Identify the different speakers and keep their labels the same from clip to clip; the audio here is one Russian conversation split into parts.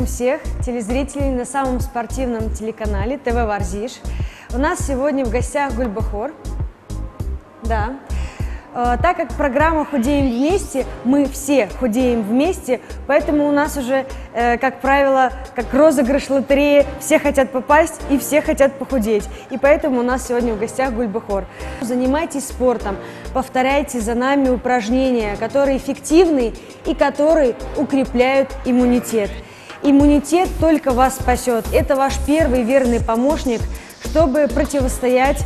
Speaker 1: Приветствуем всех телезрителей на самом спортивном телеканале ТВ Варзиш. У нас сегодня в гостях Гульбахор. Да. Так как программа «Худеем вместе», мы все худеем вместе, поэтому у нас уже, как правило, как розыгрыш лотереи, все хотят попасть и все хотят похудеть. И поэтому у нас сегодня в гостях Гульбахор. Занимайтесь спортом, повторяйте за нами упражнения, которые эффективны и которые укрепляют иммунитет. Иммунитет только вас спасет. Это ваш первый верный помощник, чтобы противостоять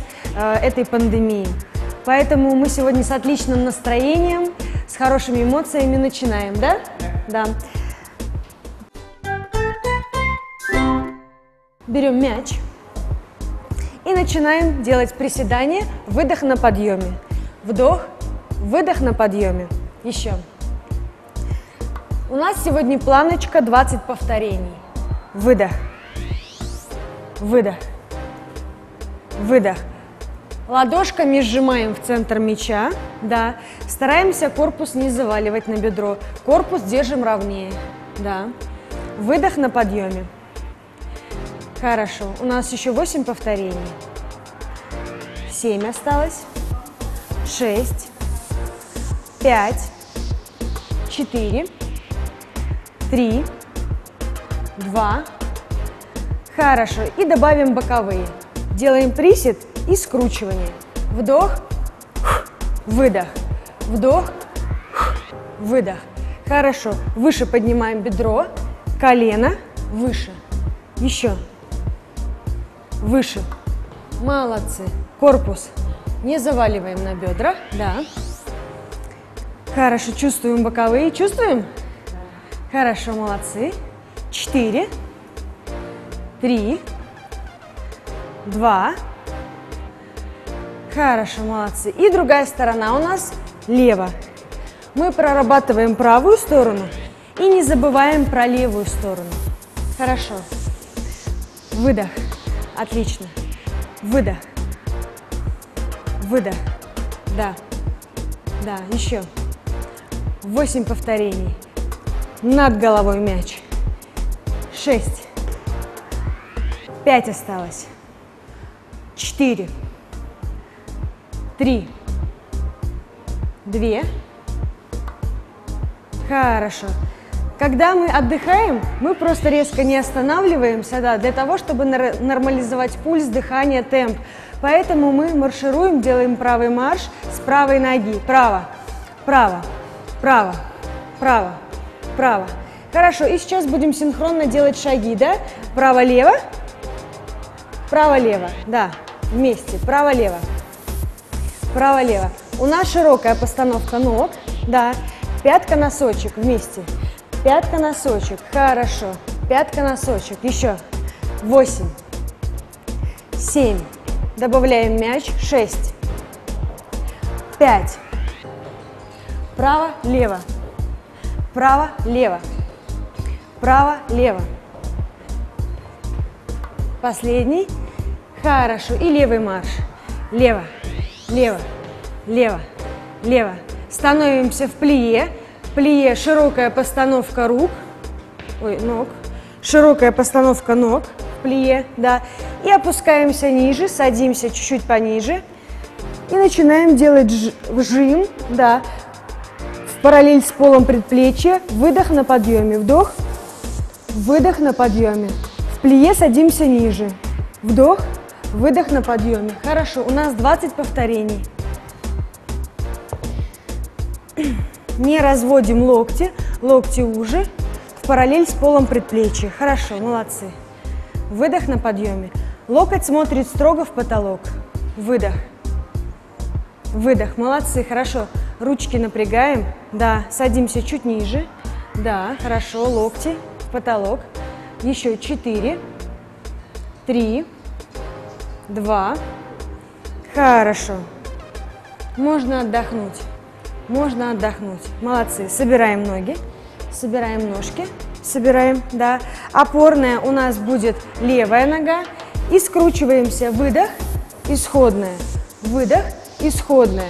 Speaker 1: этой пандемии. Поэтому мы сегодня с отличным настроением, с хорошими эмоциями начинаем, да? Да. Берем мяч и начинаем делать приседания, выдох на подъеме. Вдох, выдох на подъеме. Еще. У нас сегодня планочка 20 повторений. Выдох, выдох, выдох. Ладошками сжимаем в центр мяча, да. Стараемся корпус не заваливать на бедро. Корпус держим ровнее, да. Выдох на подъеме. Хорошо. У нас еще 8 повторений. 7 осталось. 6, 5, 4, 3, 2. Хорошо. И добавим боковые. Делаем присед и скручивание. Вдох, выдох, вдох, выдох. Хорошо. Выше поднимаем бедро, колено, выше. Еще. Выше. Молодцы. Корпус не заваливаем на бедра, да. Хорошо. Чувствуем боковые. Чувствуем? Хорошо, молодцы. 4, 3, 2. Хорошо, молодцы. И другая сторона у нас лево. Мы прорабатываем правую сторону и не забываем про левую сторону. Хорошо. Выдох. Отлично. Выдох. Выдох. Да. Да, еще. 8 повторений. Над головой мяч. 6. 5 осталось. 4. 3, 2. Хорошо. Когда мы отдыхаем, мы просто резко не останавливаемся, да, для того, чтобы нормализовать пульс, дыхание, темп. Поэтому мы маршируем, делаем правый марш с правой ноги. Право, право, право, право, право. Хорошо, и сейчас будем синхронно делать шаги, да? Право-лево, право-лево, да, вместе, право-лево. Право-лево. У нас широкая постановка ног, да. Пятка-носочек вместе. Пятка-носочек. Хорошо. Пятка-носочек. Еще. 8. 7. Добавляем мяч. 6. 5. Право-лево. Право-лево. Право-лево. Последний. Хорошо. И левый марш. Лево. Лево, лево, лево. Становимся в плие. В плие широкая постановка рук, ног. Широкая постановка ног в плие, да. И опускаемся ниже, садимся чуть-чуть пониже. И начинаем делать вжим, да. В параллель с полом предплечья. Выдох на подъеме. Вдох. Выдох на подъеме. В плие садимся ниже. Вдох. Выдох на подъеме. Хорошо, у нас 20 повторений. Не разводим локти, локти уже, в параллель с полом предплечья. Хорошо, молодцы. Выдох на подъеме. Локоть смотрит строго в потолок. Выдох. Выдох, молодцы, хорошо. Ручки напрягаем, да, садимся чуть ниже. Да, хорошо, локти в потолок. Еще 4, 3, 2. Хорошо. Можно отдохнуть. Можно отдохнуть. Молодцы. Собираем ноги. Собираем ножки. Собираем, да. Опорная у нас будет левая нога. И скручиваемся. Выдох. Исходная. Выдох. Исходная.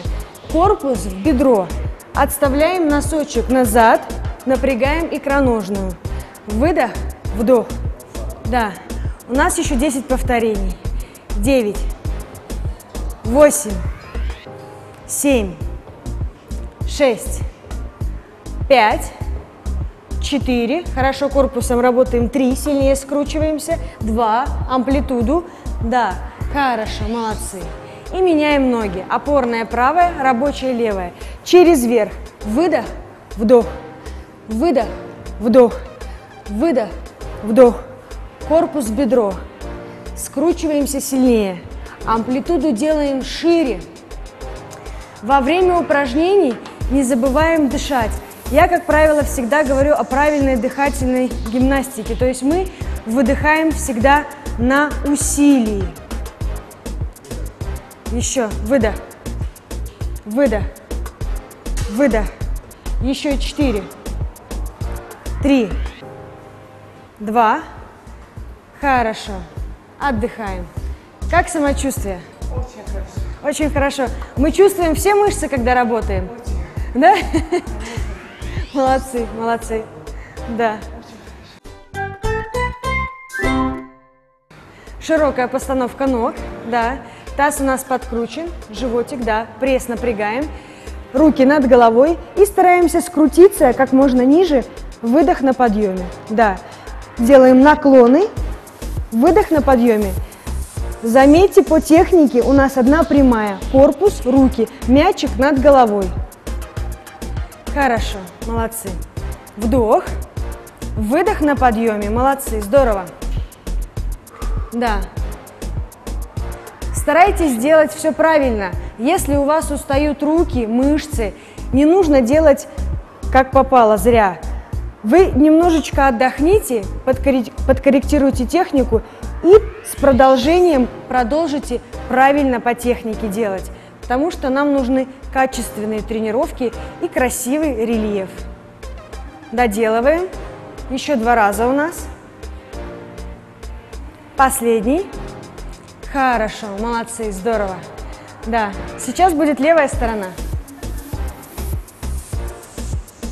Speaker 1: Корпус в бедро. Отставляем носочек назад. Напрягаем икроножную. Выдох. вдох. Да. У нас еще 10 повторений. 9, 8, 7, 6, 5, 4. Хорошо, корпусом работаем. 3, сильнее скручиваемся. 2, амплитуду. Да, хорошо, молодцы. И меняем ноги. Опорная правая, рабочая левая. Через верх. Выдох, вдох. Выдох, вдох. Выдох, вдох. Корпус, бедро. Скручиваемся сильнее. Амплитуду делаем шире. Во время упражнений не забываем дышать. Я, как правило, всегда говорю о правильной дыхательной гимнастике. То есть мы выдыхаем всегда на усилии. Еще. Выдох. Выдох. Выдох. Еще 4. 3. 2. Хорошо. Отдыхаем. Как самочувствие?
Speaker 2: Очень хорошо.
Speaker 1: Очень хорошо. Мы чувствуем все мышцы, когда работаем? Очень. Да? Молодцы, молодцы. Да. Широкая постановка ног. Да. Таз у нас подкручен. Животик, да. Пресс напрягаем. Руки над головой. И стараемся скрутиться как можно ниже. Выдох на подъеме. Да. Делаем наклоны. Выдох на подъеме. Заметьте, по технике у нас одна прямая. Корпус, руки, мячик над головой. Хорошо, молодцы. Вдох. Выдох на подъеме. Молодцы, здорово. Да. Старайтесь делать все правильно. Если у вас устают руки, мышцы, не нужно делать как попало, зря. Вы немножечко отдохните, подкорректируйте технику и с продолжением продолжите правильно по технике делать, потому что нам нужны качественные тренировки и красивый рельеф. Доделываем. Еще 2 раза у нас. Последний. Хорошо, молодцы, здорово. Да, сейчас будет левая сторона.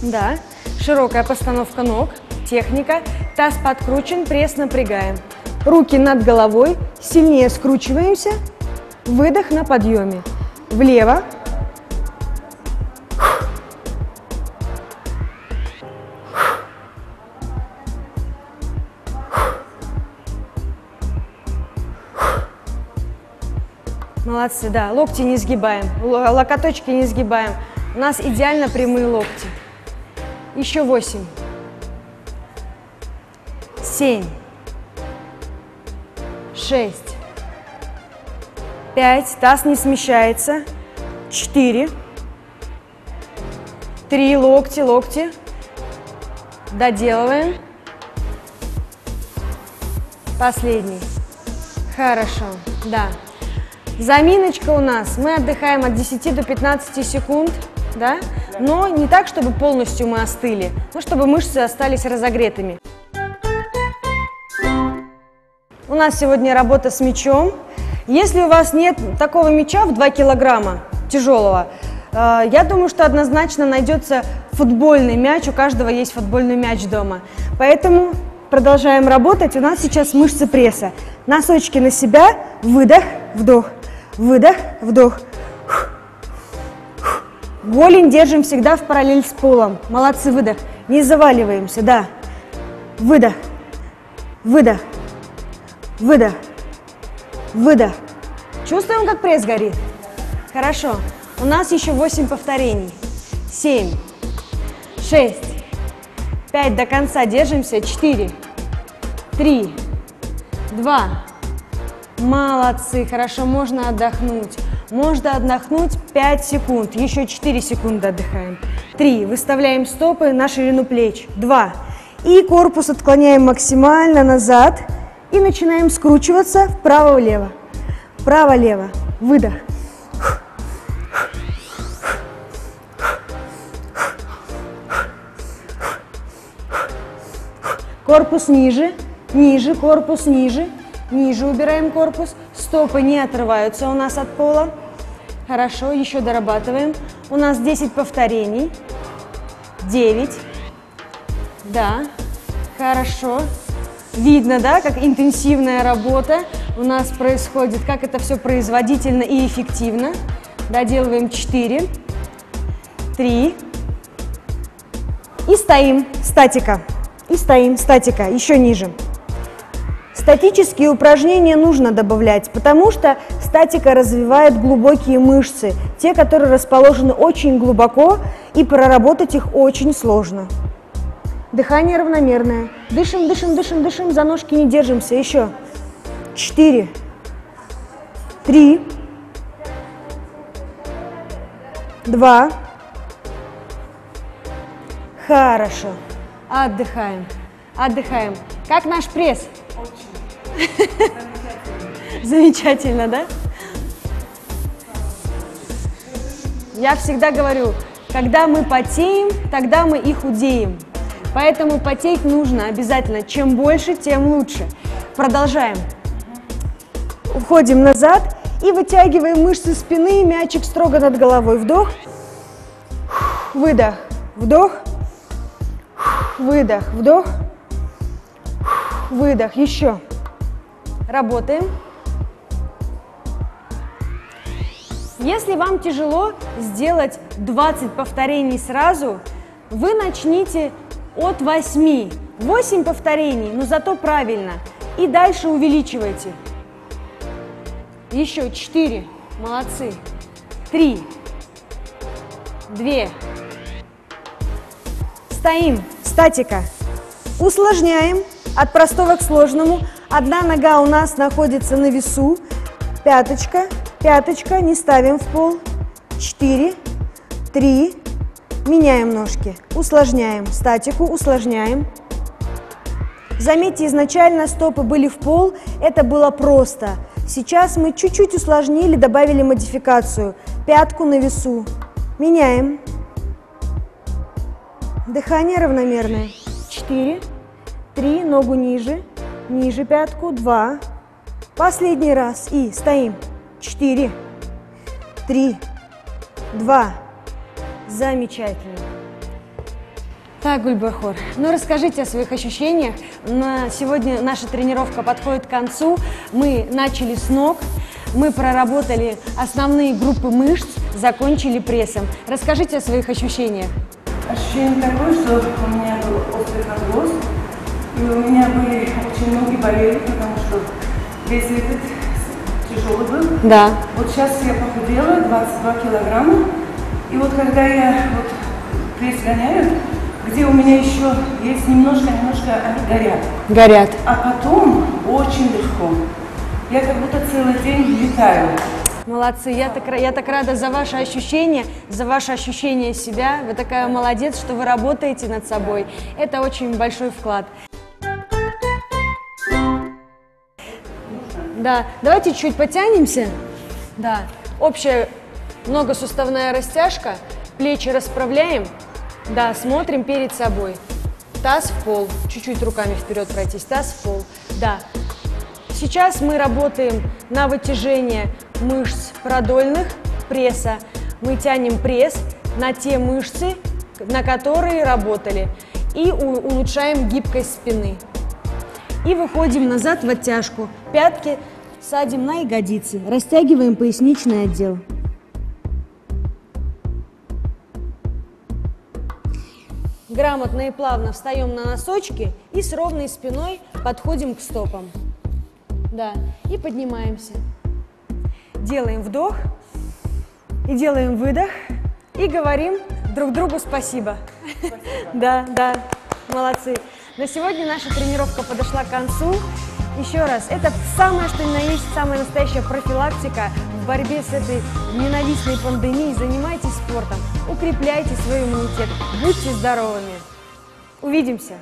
Speaker 1: Да. Широкая постановка ног, техника, таз подкручен, пресс напрягаем. Руки над головой, сильнее скручиваемся, выдох на подъеме. Влево. Молодцы, да, локти не сгибаем, локоточки не сгибаем. У нас идеально прямые локти. Еще 8, 7, 6, 5, таз не смещается, 4, 3, локти, локти, доделываем, последний, хорошо, да. Заминочка у нас, мы отдыхаем от 10 до 15 секунд. Да? Но не так, чтобы полностью мы остыли, но чтобы мышцы остались разогретыми. У нас сегодня работа с мячом. Если у вас нет такого мяча в 2 килограмма тяжелого, я думаю, что однозначно найдется футбольный мяч. У каждого есть футбольный мяч дома. Поэтому продолжаем работать. У нас сейчас мышцы пресса. Носочки на себя. Выдох, вдох. Выдох, вдох. Голень держим всегда в параллель с полом. Молодцы, выдох. Не заваливаемся, да. Выдох, выдох, выдох, выдох. Чувствуем, как пресс горит? Хорошо. У нас еще 8 повторений. 7, 6, 5, до конца держимся. 4, 3, 2. Молодцы, хорошо, можно отдохнуть. Можно отдохнуть 5 секунд, еще 4 секунды отдыхаем. 3, выставляем стопы на ширину плеч. 2, и корпус отклоняем максимально назад и начинаем скручиваться вправо-влево. Вправо-лево, выдох. Корпус ниже, ниже, корпус ниже. Ниже убираем корпус, стопы не отрываются у нас от пола. Хорошо, еще дорабатываем. У нас 10 повторений. 9. Да, хорошо. Видно, да, как интенсивная работа у нас происходит, как это все производительно и эффективно. Доделываем 4, 3. И стоим, статика. И стоим, статика, еще ниже. Статические упражнения нужно добавлять, потому что статика развивает глубокие мышцы, те, которые расположены очень глубоко, и проработать их очень сложно. Дыхание равномерное. Дышим, дышим, дышим, дышим, за ножки не держимся. Еще. 4, 3, 2. Хорошо. Отдыхаем. Отдыхаем. Как наш пресс? Очень. Замечательно, да? Я всегда говорю, когда мы потеем, тогда мы и худеем. Поэтому потеть нужно обязательно. Чем больше, тем лучше. Продолжаем. Уходим назад и вытягиваем мышцы спины, мячик строго над головой. Вдох, выдох, вдох, выдох, вдох, выдох. Еще. Работаем. Если вам тяжело сделать 20 повторений сразу, вы начните от 8. 8 повторений, но зато правильно. И дальше увеличивайте. Еще 4. Молодцы. 3. 2. Стоим. Статика. Усложняем от простого к сложному. Одна нога у нас находится на весу. Пяточка. Пяточка. Не ставим в пол. 4. 3. Меняем ножки. Усложняем. Статику усложняем. Заметьте, изначально стопы были в пол. Это было просто. Сейчас мы чуть-чуть усложнили, добавили модификацию. Пятку на весу. Меняем. Дыхание равномерное. 4, 3, ногу ниже. Ниже пятку. 2. Последний раз. И стоим. 4, 3, 2. Замечательно. Так, Гульбахор, ну расскажите о своих ощущениях. На сегодня наша тренировка подходит к концу. Мы начали с ног, мы проработали основные группы мышц, закончили прессом. Расскажите о своих ощущениях.
Speaker 2: Ощущение такое, что у меня был остеохондроз, и у меня были очень ноги болели, потому что вес этот тяжелый был.
Speaker 1: Да.
Speaker 2: Вот сейчас я похудела, 22 килограмма, и вот когда я вот пресс гоняю, где у меня еще есть немножко, они горят.
Speaker 1: Горят.
Speaker 2: А потом очень легко. Я как будто целый день летаю.
Speaker 1: Молодцы, я так рада за ваши ощущения себя. Вы такая молодец, что вы работаете над собой. Это очень большой вклад. Да, давайте чуть потянемся. Да, общая многосуставная растяжка, плечи расправляем. Да, смотрим перед собой. Таз в пол, чуть-чуть руками вперед пройтись, таз в пол. Да. Сейчас мы работаем на вытяжение мышц продольных пресса. Мы тянем пресс на те мышцы, на которые работали. И улучшаем гибкость спины. И выходим назад в оттяжку. Пятки садим на ягодицы. Растягиваем поясничный отдел. Грамотно и плавно встаем на носочки и с ровной спиной подходим к стопам. Да, и поднимаемся. Делаем вдох и делаем выдох. И говорим друг другу спасибо. Да, да, молодцы. На сегодня наша тренировка подошла к концу. Еще раз, это самое, что ни на есть, самая настоящая профилактика в борьбе с этой ненавистной пандемией. Занимайтесь спортом, укрепляйте свой иммунитет, будьте здоровыми. Увидимся!